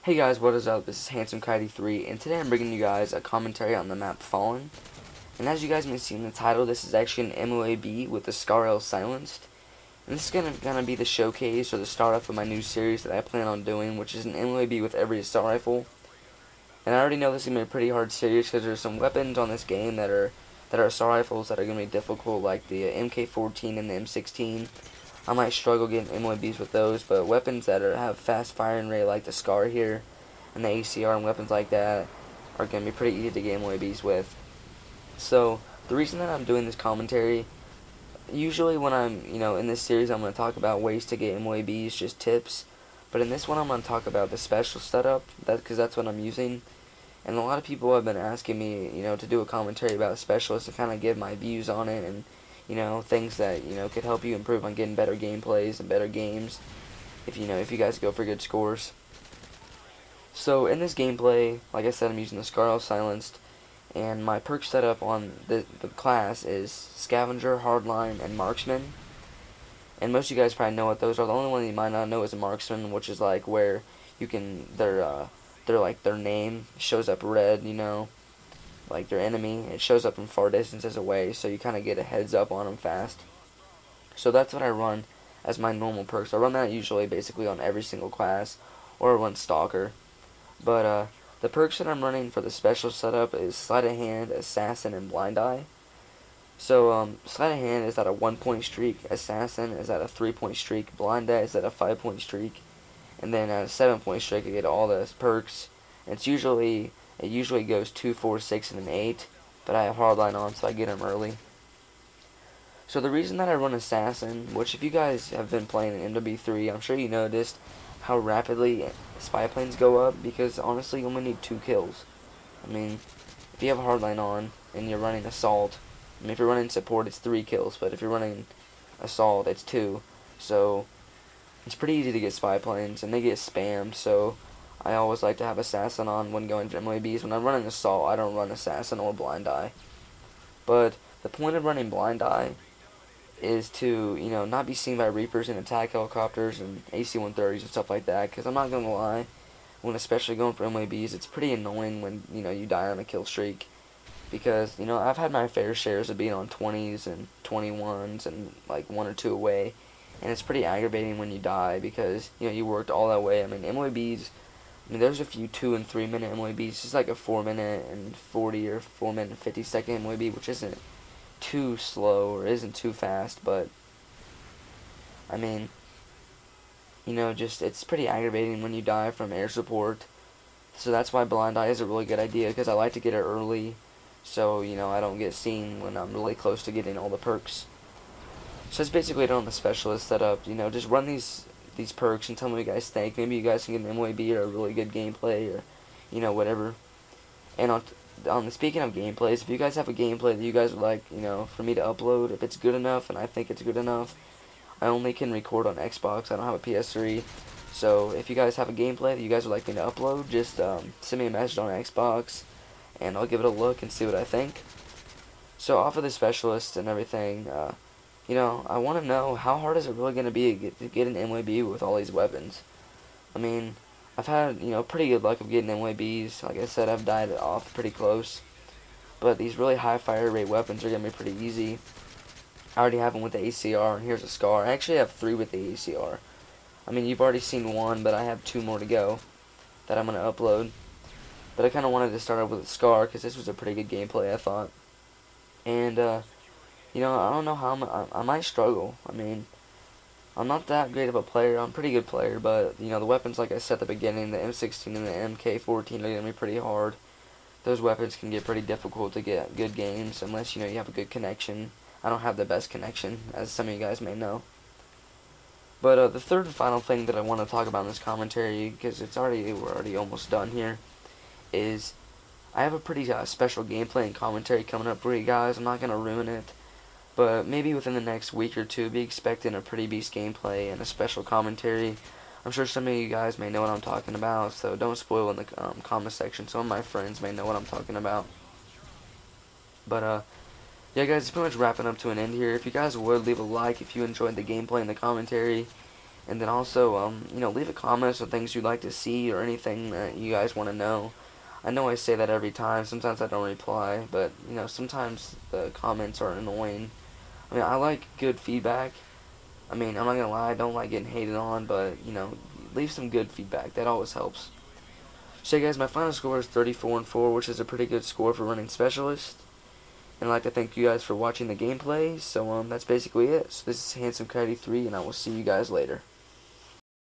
Hey guys, what is up? This is Handsome Kitey 3, and today I'm bringing you guys a commentary on the map Fallen. And as you guys may see in the title, this is actually an M.O.A.B with the Scar silenced. And this is gonna be the showcase or the start off of my new series that I plan on doing, which is an M.O.A.B with every assault rifle. And I already know this is gonna be a pretty hard series because there's some weapons on this game that are assault rifles that are gonna be difficult, like the MK14 and the M16. I might struggle getting M.O.A.Bs with those, but weapons that have fast firing rate like the Scar here and the ACR and weapons like that are going to be pretty easy to get M.O.A.Bs with. So the reason that I'm doing this commentary, usually when I'm in this series I'm going to talk about ways to get M.O.A.Bs, just tips, but in this one I'm going to talk about the special setup, because that's what I'm using. And a lot of people have been asking me, to do a commentary about specialists to kind of give my views on it and, things that, could help you improve on getting better gameplays and better games if you guys go for good scores. So in this gameplay, like I said, I'm using the Scar silenced, and my perk setup on the class is Scavenger, Hardline, and Marksman. And most of you guys probably know what those are. The only one you might not know is a Marksman, which is like where you can their name shows up red, like their enemy. It shows up from far distances away, so you kind of get a heads up on them fast. So that's what I run as my normal perks. I run that usually basically on every single class, or I run Stalker. But the perks that I'm running for the special setup is Sleight of Hand, Assassin, and Blind Eye. So Sleight of Hand is at a 1-point streak, Assassin is at a 3-point streak, Blind Eye is at a 5-point streak, and then at a 7-point streak I get all the perks. And it usually goes 2, 4, 6, and an 8, but I have Hardline on, so I get them early. So the reason that I run Assassin, which if you guys have been playing in MW3, I'm sure you noticed how rapidly spy planes go up, because honestly you only need 2 kills. I mean, if you have a Hardline on and you're running Assault, I mean if you're running Support it's 3 kills, but if you're running Assault it's 2. So it's pretty easy to get spy planes, and they get spammed, so I always like to have Assassin on when going for M.O.A.Bs. When I'm running Assault, I don't run Assassin or Blind Eye. But the point of running Blind Eye is to, not be seen by Reapers and attack helicopters and AC-130s and stuff like that, because I'm not going to lie, when especially going for M.O.A.Bs, it's pretty annoying when, you die on a kill streak, because, I've had my fair shares of being on 20s and 21s and, like, 1 or 2 away, and it's pretty aggravating when you die, because, you worked all that way. I mean, M.O.A.Bs, there's a few 2 and 3 minute M.O.A.Bs. It's like a 4 minute and 40 or 4 minute and 50 second M.O.A.B, which isn't too slow or isn't too fast, but I mean, just it's pretty aggravating when you die from air support. So that's why Blind Eye is a really good idea, because I like to get it early, so I don't get seen when I'm really close to getting all the perks. So that's basically it on the specialist setup. Just run these perks and tell me what you guys think. Maybe you guys can get an M.O.A.B or a really good gameplay, or whatever. And speaking of gameplays, if you guys have a gameplay that you guys would like, for me to upload, if it's good enough and I think it's good enough, I only can record on Xbox. I don't have a PS3. So if you guys have a gameplay that you guys would like me to upload, just send me a message on Xbox, and I'll give it a look and see what I think. So off of the specialist and everything, I want to know, how hard is it really going to be to get an M.O.A.B with all these weapons? I mean, I've had, pretty good luck of getting M.O.A.Bs. Like I said, I've died off pretty close. But these really high fire rate weapons are going to be pretty easy. I already have one with the ACR, and here's a Scar. I actually have 3 with the ACR. I mean, you've already seen 1, but I have 2 more to go that I'm going to upload. But I kind of wanted to start off with a Scar, because this was a pretty good gameplay, I thought. And, I don't know how I might struggle. I mean, I'm not that great of a player. I'm a pretty good player, but, the weapons, like I said at the beginning, the M16 and the MK14 are going to be pretty hard. Those weapons can get pretty difficult to get good games, unless, you have a good connection. I don't have the best connection, as some of you guys may know. But the third and final thing that I want to talk about in this commentary, because we're already almost done here, is I have a pretty special gameplay and commentary coming up for you guys. I'm not going to ruin it. But maybe within the next week or 2, be expecting a pretty beast gameplay and a special commentary. I'm sure some of you guys may know what I'm talking about, so don't spoil in the comment section. Some of my friends may know what I'm talking about. But, yeah guys, it's pretty much wrapping up to an end here. If you guys would, leave a like if you enjoyed the gameplay and the commentary. And then also, leave a comment on things you'd like to see or anything that you guys want to know. I know I say that every time. Sometimes I don't reply, but sometimes the comments are annoying. I mean, I like good feedback. I mean, I'm not gonna lie, I don't like getting hated on, but leave some good feedback. That always helps. So, guys, my final score is 34-4, which is a pretty good score for running specialist. And I'd like to thank you guys for watching the gameplay. So, that's basically it. So, this is Handsome Kitey 3, and I will see you guys later.